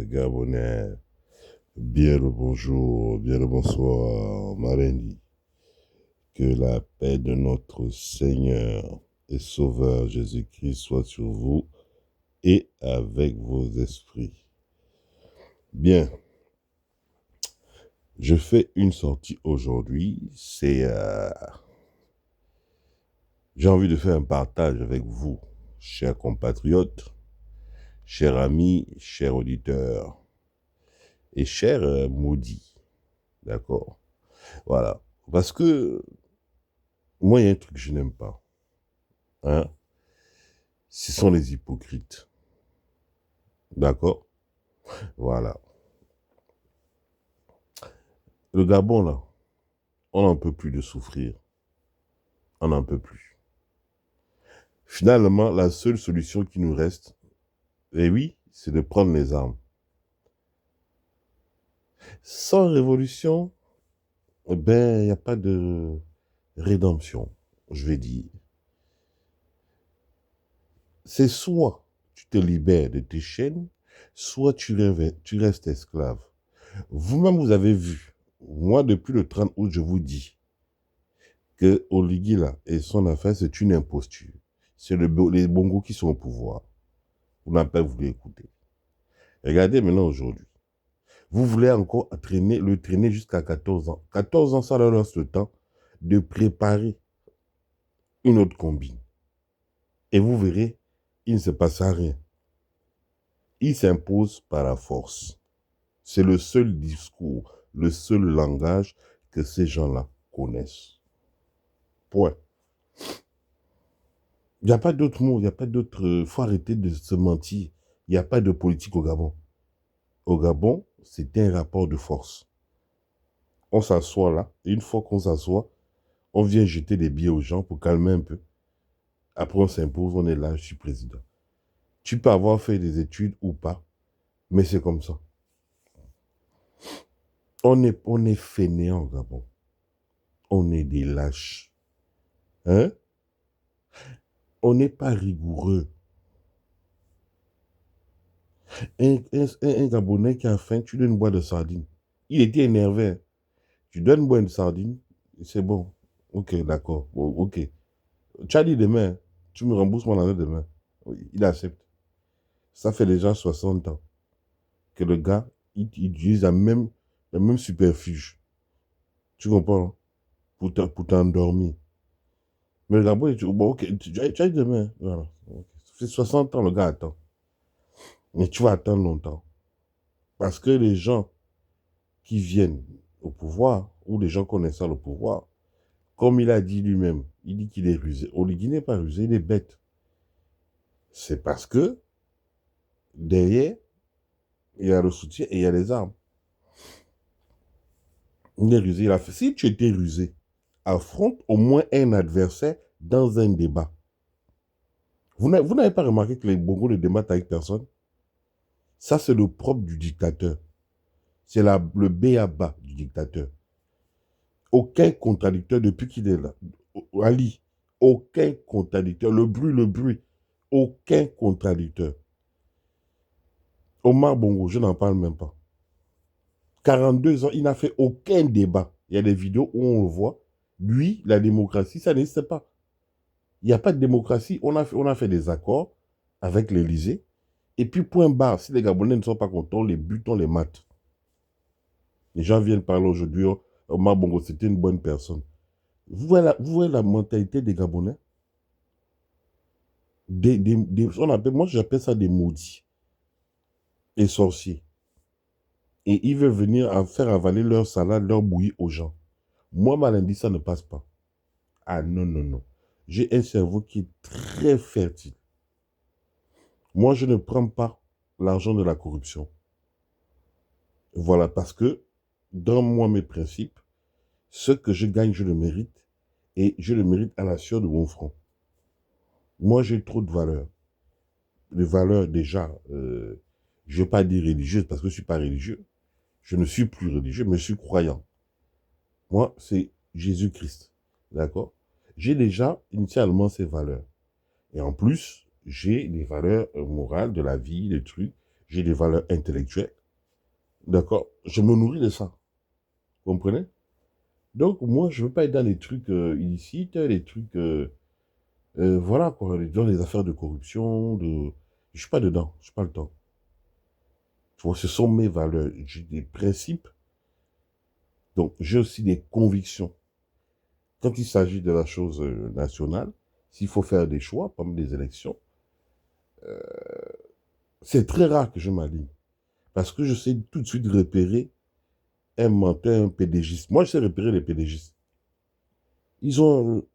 Gabonais, bien le bonjour, bien le bonsoir, Marendi. Que la paix de notre Seigneur et Sauveur Jésus-Christ soit sur vous et avec vos esprits. Bien, je fais une sortie aujourd'hui. J'ai envie de faire un partage avec vous, chers compatriotes, chers amis, chers auditeurs et chers maudits. D'accord? Voilà. Parce que moi, il y a un truc que je n'aime pas. Hein? Ce sont les hypocrites. D'accord? Voilà. Le Gabon, là, on n'en peut plus de souffrir. On n'en peut plus. Finalement, la seule solution qui nous reste, eh oui, c'est de prendre les armes. Sans révolution, eh ben, il n'y a pas de rédemption, je vais dire. C'est soit tu te libères de tes chaînes, soit tu restes esclave. Vous-même, vous avez vu, moi, depuis le 30 août, je vous dis que Oligui, là, et son affaire, c'est une imposture. C'est les Bongos qui sont au pouvoir. Vous n'avez pas voulu écouter. Regardez maintenant aujourd'hui. Vous voulez encore le traîner jusqu'à 14 ans. 14 ans, ça leur laisse le temps de préparer une autre combine. Et vous verrez, il ne se passera rien. Il s'impose par la force. C'est le seul discours, le seul langage que ces gens-là connaissent. Point. Il n'y a pas d'autre mot, il n'y a pas d'autre... Il faut arrêter de se mentir. Il n'y a pas de politique au Gabon. Au Gabon, c'est un rapport de force. On s'assoit là, et une fois qu'on s'assoit, on vient jeter des billets aux gens pour calmer un peu. Après, on s'impose, on est là, je suis président. Tu peux avoir fait des études ou pas, mais c'est comme ça. On est fainéants au Gabon. On est des lâches. Hein? On n'est pas rigoureux. Un Gabonais qui a faim, tu donnes une boîte de sardines. Il était énervé. Hein. Tu donnes une boîte de sardines, c'est bon. Ok, d'accord. Bon, ok. Tu as dit demain, tu me rembourses mon argent demain. Oui, il accepte. Ça fait déjà 60 ans que le gars, il utilise la même superfuge. Tu comprends? Hein? Pour t'endormir. Mais le Gabon, bon, ok, tu as dit demain. Hein. Voilà. Okay. Ça fait 60 ans, le gars attend. Mais tu vas attendre longtemps. Parce que les gens qui viennent au pouvoir, ou les gens connaissant le pouvoir, comme il a dit lui-même, il dit qu'il est rusé. Oligui n'est pas rusé, il est bête. C'est parce que derrière, il y a le soutien et il y a les armes. Il est rusé, il a fait. Si tu étais rusé, affronte au moins un adversaire dans un débat. Vous n'avez pas remarqué que les Bongos ne débattent avec personne? Ça, c'est le propre du dictateur. C'est le b.a.-ba du dictateur. Aucun contradicteur depuis qu'il est là. Ali, aucun contradicteur. Le bruit. Aucun contradicteur. Omar Bongo, je n'en parle même pas. 42 ans, il n'a fait aucun débat. Il y a des vidéos où on le voit. Lui, la démocratie, ça n'existe pas. Il n'y a pas de démocratie. On a fait des accords avec l'Élysée. Et puis, point barre, si les Gabonais ne sont pas contents, les butons, les maths. Les gens viennent parler aujourd'hui, oh, Omar Bongo, c'était une bonne personne. Vous voyez la mentalité des Gabonais? Moi, j'appelle ça des maudits et sorciers. Et ils veulent venir faire avaler leur salade, leur bouillie aux gens. Moi, Malindi, ça ne passe pas. Ah non, non, non. J'ai un cerveau qui est très fertile. Moi, je ne prends pas l'argent de la corruption. Voilà, parce que dans moi, mes principes, ce que je gagne, je le mérite. Et je le mérite à la sueur de mon front. Moi, j'ai trop de valeurs. Les valeurs, déjà, je ne vais pas dire religieuses parce que je ne suis pas religieux. Je ne suis plus religieux, mais je suis croyant. Moi, c'est Jésus-Christ. D'accord? J'ai déjà initialement ces valeurs. Et en plus, j'ai des valeurs morales de la vie, des trucs. J'ai des valeurs intellectuelles. D'accord? Je me nourris de ça. Vous comprenez? Donc, moi, je ne veux pas être dans les trucs illicites, les trucs, voilà, quoi, dans les affaires de corruption, de... Je suis pas dedans, je n'ai pas le temps. Tu vois, ce sont mes valeurs. J'ai des principes, donc j'ai aussi des convictions. Quand il s'agit de la chose nationale, s'il faut faire des choix, comme des élections, c'est très rare que je m'aligne. Parce que je sais tout de suite repérer un menteur, un pédégiste. Moi, je sais repérer les pédégistes. Ils ont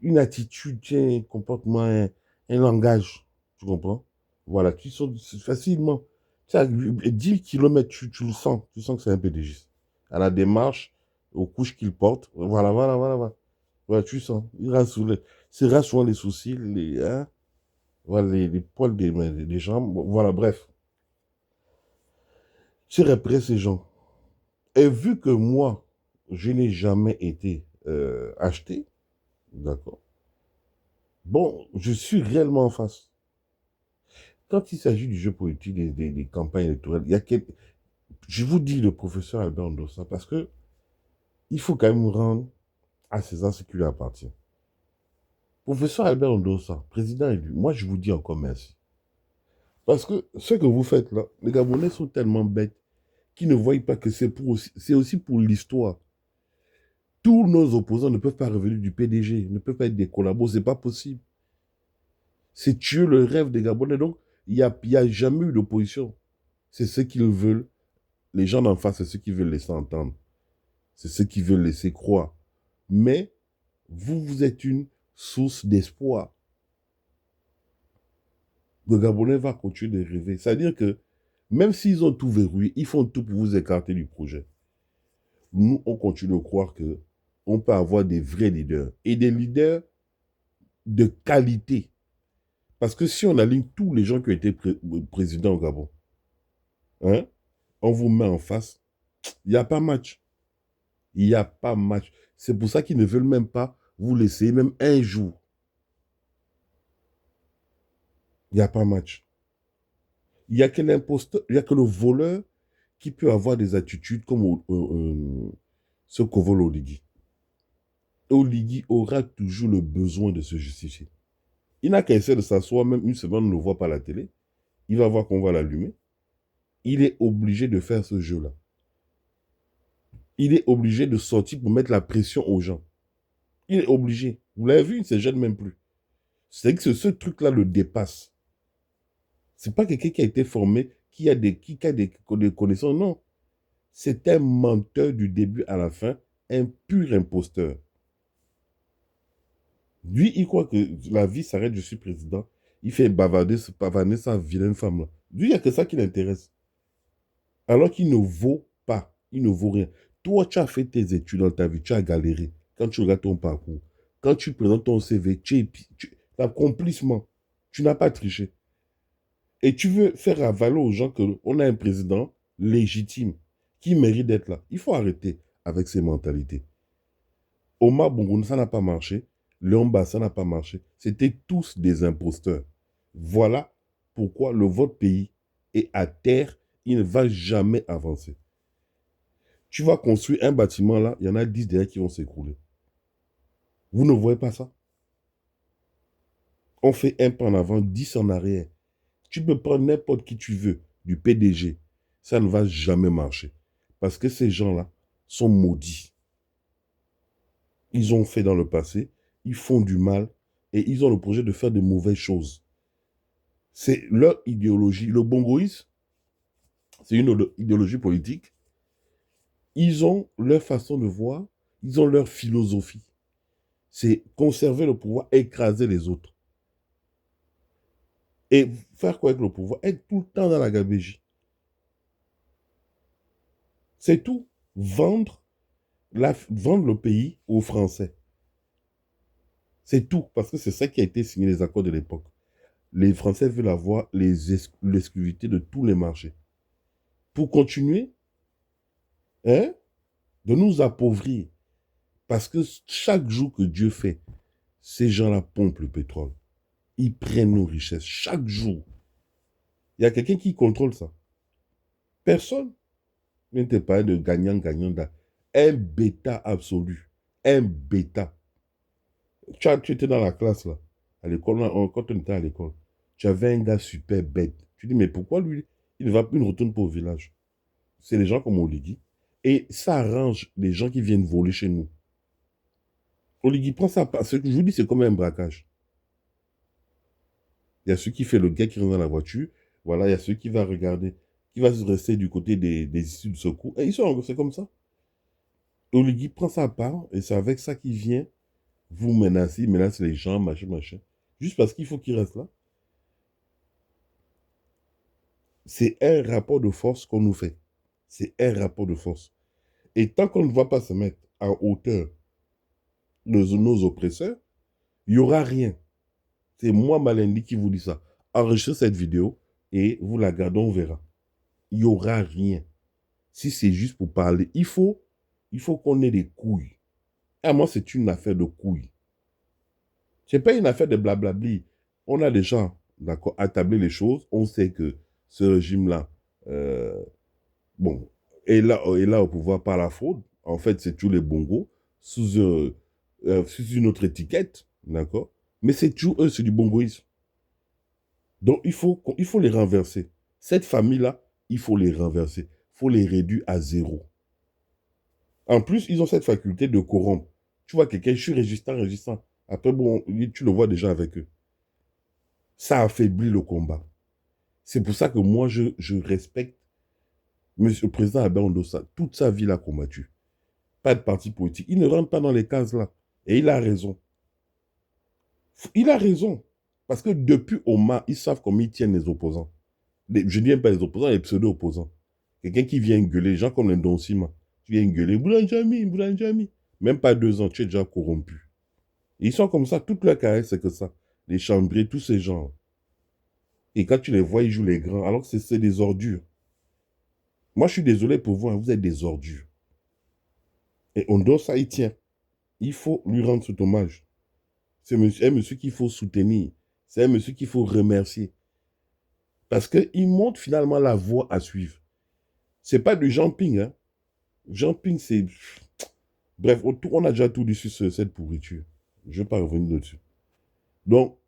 une attitude, un comportement, un langage. Tu comprends? Voilà, qui sont facilement. Tu sais, à 10 km, tu le sens. Tu sens que c'est un pédégiste. À la démarche, aux couches qu'il porte. Voilà, voilà, voilà, voilà. Voilà, tu sens. Il rassure c'est rassurant les sourcils, hein, voilà, les poils des mains, des jambes. Voilà, bref. Tu repères ces gens. Et vu que moi, je n'ai jamais été acheté, d'accord, bon, je suis réellement en face. Quand il s'agit du jeu politique, des campagnes électorales, je vous dis le professeur Albert Ndossa, parce que il faut quand même rendre à César ce qui lui appartient. Professeur Albert Ndossa, président élu, moi je vous dis encore merci. Parce que ce que vous faites là, les Gabonais sont tellement bêtes qu'ils ne voient pas que c'est aussi pour l'histoire. Tous nos opposants ne peuvent pas revenir du PDG, ne peuvent pas être des collabos, c'est pas possible. C'est tuer le rêve des Gabonais. Donc, il y a jamais eu d'opposition. C'est ce qu'ils veulent. Les gens d'en face, c'est ce qu'ils veulent laisser entendre. C'est ce qu'ils veulent laisser croire. Mais, vous êtes une source d'espoir. Le Gabonais va continuer de rêver. C'est-à-dire que, même s'ils ont tout verrouillé, ils font tout pour vous écarter du projet. Nous, on continue de croire que on peut avoir des vrais leaders. Et des leaders de qualité. Parce que si on aligne tous les gens qui ont été présidents au Gabon, hein, on vous met en face, il n'y a pas match. Il n'y a pas match. C'est pour ça qu'ils ne veulent même pas vous laisser même un jour. Il n'y a pas match. Il n'y a que l'imposteur, il n'y a que le voleur qui peut avoir des attitudes comme ce qu'on vole Oligui. Oligui aura toujours le besoin de se justifier. Il n'a qu'à essayer de s'asseoir, même une semaine, on ne le voit pas à la télé. Il va voir qu'on va l'allumer. Il est obligé de faire ce jeu-là. Il est obligé de sortir pour mettre la pression aux gens. Il est obligé. Vous l'avez vu, il ne se gêne même plus. C'est que ce truc-là le dépasse. C'est pas quelqu'un qui a été formé, qui a des connaissances. Non. C'est un menteur du début à la fin, un pur imposteur. Lui, il croit que la vie s'arrête, je suis président. Il fait bavarder sa vilaine femme-là. Lui, il n'y a que ça qui l'intéresse. Alors qu'il ne vaut pas. Il ne vaut rien. Toi, tu as fait tes études dans ta vie, tu as galéré. Quand tu regardes ton parcours, quand tu présentes ton CV, l'accomplissement, tu n'as pas triché. Et tu veux faire valoir aux gens qu'on a un président légitime qui mérite d'être là. Il faut arrêter avec ces mentalités. Omar Bongo, ça n'a pas marché. Léon ça n'a pas marché. C'était tous des imposteurs. Voilà pourquoi votre pays est à terre. Il ne va jamais avancer. Tu vas construire un bâtiment là, il y en a 10 derrière qui vont s'écrouler. Vous ne voyez pas ça? On fait un pas en avant, 10 en arrière. Tu peux prendre n'importe qui tu veux, du PDG. Ça ne va jamais marcher. Parce que ces gens-là sont maudits. Ils ont fait dans le passé, ils font du mal et ils ont le projet de faire de mauvaises choses. C'est leur idéologie. Le bongoïsme, c'est une idéologie politique. Ils ont leur façon de voir, ils ont leur philosophie. C'est conserver le pouvoir, écraser les autres. Et faire quoi avec le pouvoir? Être tout le temps dans la gabégie. C'est tout. Vendre le pays aux Français. C'est tout. Parce que c'est ça qui a été signé les accords de l'époque. Les Français veulent avoir l'exclusivité de tous les marchés. Pour continuer, hein, de nous appauvrir. Parce que chaque jour que Dieu fait, ces gens-là pompent le pétrole. Ils prennent nos richesses chaque jour. Il y a quelqu'un qui contrôle ça. Personne ne te parle de gagnant-gagnant. Un bêta absolu. Un bêta. Tu étais dans la classe, là, à l'école, quand on était à l'école. Tu avais un gars super bête. Tu dis, mais pourquoi lui, il ne retourne pas au village? C'est les gens comme Oligui. Et ça arrange les gens qui viennent voler chez nous. Oligui prend ça. Ce que je vous dis, c'est comme un braquage. Il y a celui qui fait le gars qui rentre dans la voiture. Voilà, il y a celui qui va regarder, qui va se rester du côté des issues de secours. Et c'est comme ça. Oligui prend sa part et c'est avec ça qu'il vient vous menacer, il menace les gens, machin, machin. Juste parce qu'il faut qu'il reste là. C'est un rapport de force qu'on nous fait. C'est un rapport de force. Et tant qu'on ne va pas se mettre à hauteur de nos oppresseurs, il n'y aura rien. C'est moi, Malendi, qui vous dit ça. Enregistrez cette vidéo et vous la gardez, on verra. Il n'y aura rien. Si c'est juste pour parler, il faut qu'on ait des couilles. Et moi, c'est une affaire de couilles. Ce n'est pas une affaire de blablabli. On a déjà, d'accord, attablé les choses. On sait que ce régime-là, bon, est là au pouvoir par la fraude. En fait, c'est tous les bongos sous une autre étiquette, d'accord? Mais c'est tout, eux, c'est du bongoïsme. Donc, il faut les renverser. Cette famille-là, il faut les renverser. Il faut les réduire à zéro. En plus, ils ont cette faculté de corrompre. Tu vois quelqu'un, je suis résistant, résistant. Après, bon, tu le vois déjà avec eux. Ça affaiblit le combat. C'est pour ça que moi, je respecte Monsieur le président Albert Ondossa. Toute sa vie, il a combattu. Pas de parti politique. Il ne rentre pas dans les cases là. Et il a raison. Il a raison. Parce que depuis Oma, ils savent comment ils tiennent les opposants. Je ne dis même pas les opposants, les pseudo-opposants. Quelqu'un qui vient gueuler, les gens comme les Donsima. Tu viens gueuler, Boulanjami, Boulanjami. Même pas 2 ans, tu es déjà corrompu. Ils sont comme ça, toute leur carrière, c'est que ça. Les chambriers, tous ces gens. Et quand tu les vois, ils jouent les grands, alors que c'est des ordures. Moi, je suis désolé pour vous, hein, vous êtes des ordures. Et Ondossa, il tient. Il faut lui rendre cet hommage. C'est un monsieur qu'il faut soutenir. C'est un monsieur qu'il faut remercier. Parce qu'il montre finalement la voie à suivre. C'est pas du jumping. Hein. Jumping, c'est... Bref, on a déjà tout dit sur cette pourriture. Je ne vais pas revenir dessus. Donc,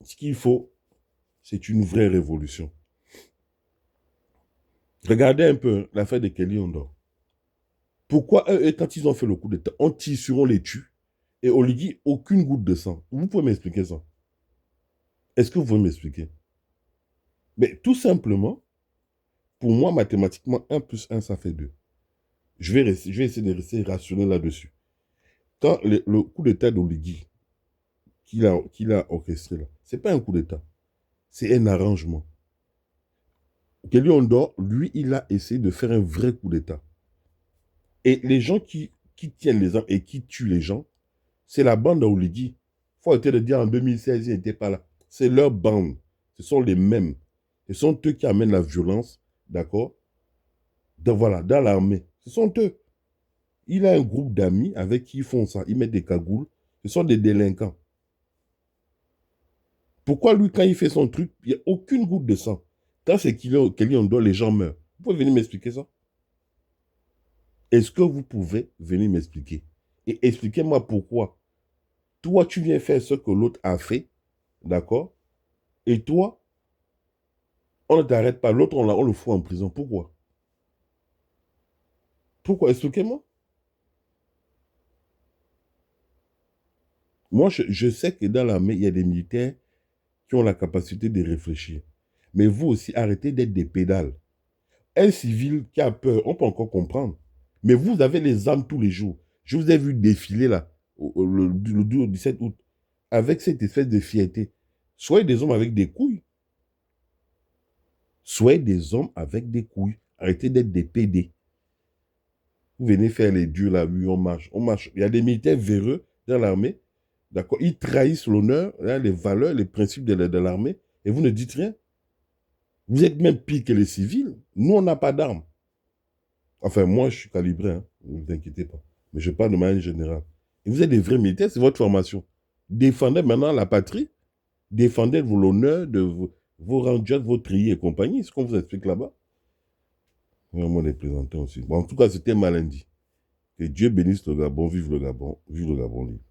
ce qu'il faut, c'est une vraie révolution. Regardez un peu l'affaire de Kelly Ondor. Pourquoi eux, quand ils ont fait le coup d'État, on tire sur, on les tue, et on lui dit aucune goutte de sang. Vous pouvez m'expliquer ça? Est-ce que vous pouvez m'expliquer? Mais tout simplement, pour moi, mathématiquement, 1 plus 1, ça fait 2. Je vais essayer de rester rationnel là-dessus. Quand le coup d'État d'Oligui qu'il a orchestré là, ce n'est pas un coup d'État, c'est un arrangement. Kelly Ondor, lui, il a essayé de faire un vrai coup d'État. Et les gens qui tiennent les armes et qui tuent les gens, c'est la bande d'Oligui. Il faut arrêter de dire en 2016, ils n'étaient pas là. C'est leur bande. Ce sont les mêmes. Ce sont eux qui amènent la violence, d'accord? Voilà, dans l'armée. Ce sont eux. Il a un groupe d'amis avec qui ils font ça. Ils mettent des cagoules. Ce sont des délinquants. Pourquoi lui, quand il fait son truc, il n'y a aucune goutte de sang? Quand c'est Kelly Ondor, les gens meurent. Vous pouvez venir m'expliquer ça? Est-ce que vous pouvez venir m'expliquer? Et expliquez-moi pourquoi. Toi, tu viens faire ce que l'autre a fait, d'accord? Et toi, on ne t'arrête pas. L'autre, on le fout en prison. Pourquoi? Pourquoi? Expliquez-moi. Moi, je sais que dans l'armée, il y a des militaires qui ont la capacité de réfléchir. Mais vous aussi, arrêtez d'être des pédales. Un civil qui a peur, on peut encore comprendre. Mais vous avez les armes tous les jours. Je vous ai vu défiler là, le 17 août, avec cette espèce de fierté. Soyez des hommes avec des couilles. Soyez des hommes avec des couilles. Arrêtez d'être des PD. Vous venez faire les dieux là, oui, on marche. On marche. Il y a des militaires véreux dans l'armée. D'accord? Ils trahissent l'honneur, les valeurs, les principes de l'armée. Et vous ne dites rien. Vous êtes même pire que les civils. Nous, on n'a pas d'armes. Enfin, moi, je suis calibré, hein, ne vous inquiétez pas. Mais je parle de manière générale. Et vous êtes des vrais militaires, c'est votre formation. Défendez maintenant la patrie, défendez l'honneur de vos rangers, vos triers et compagnie, ce qu'on vous explique là-bas. Vraiment des plaisantins aussi. Bon, en tout cas, c'était mal lundi. Que Dieu bénisse le Gabon, vive le Gabon, vive le Gabon libre.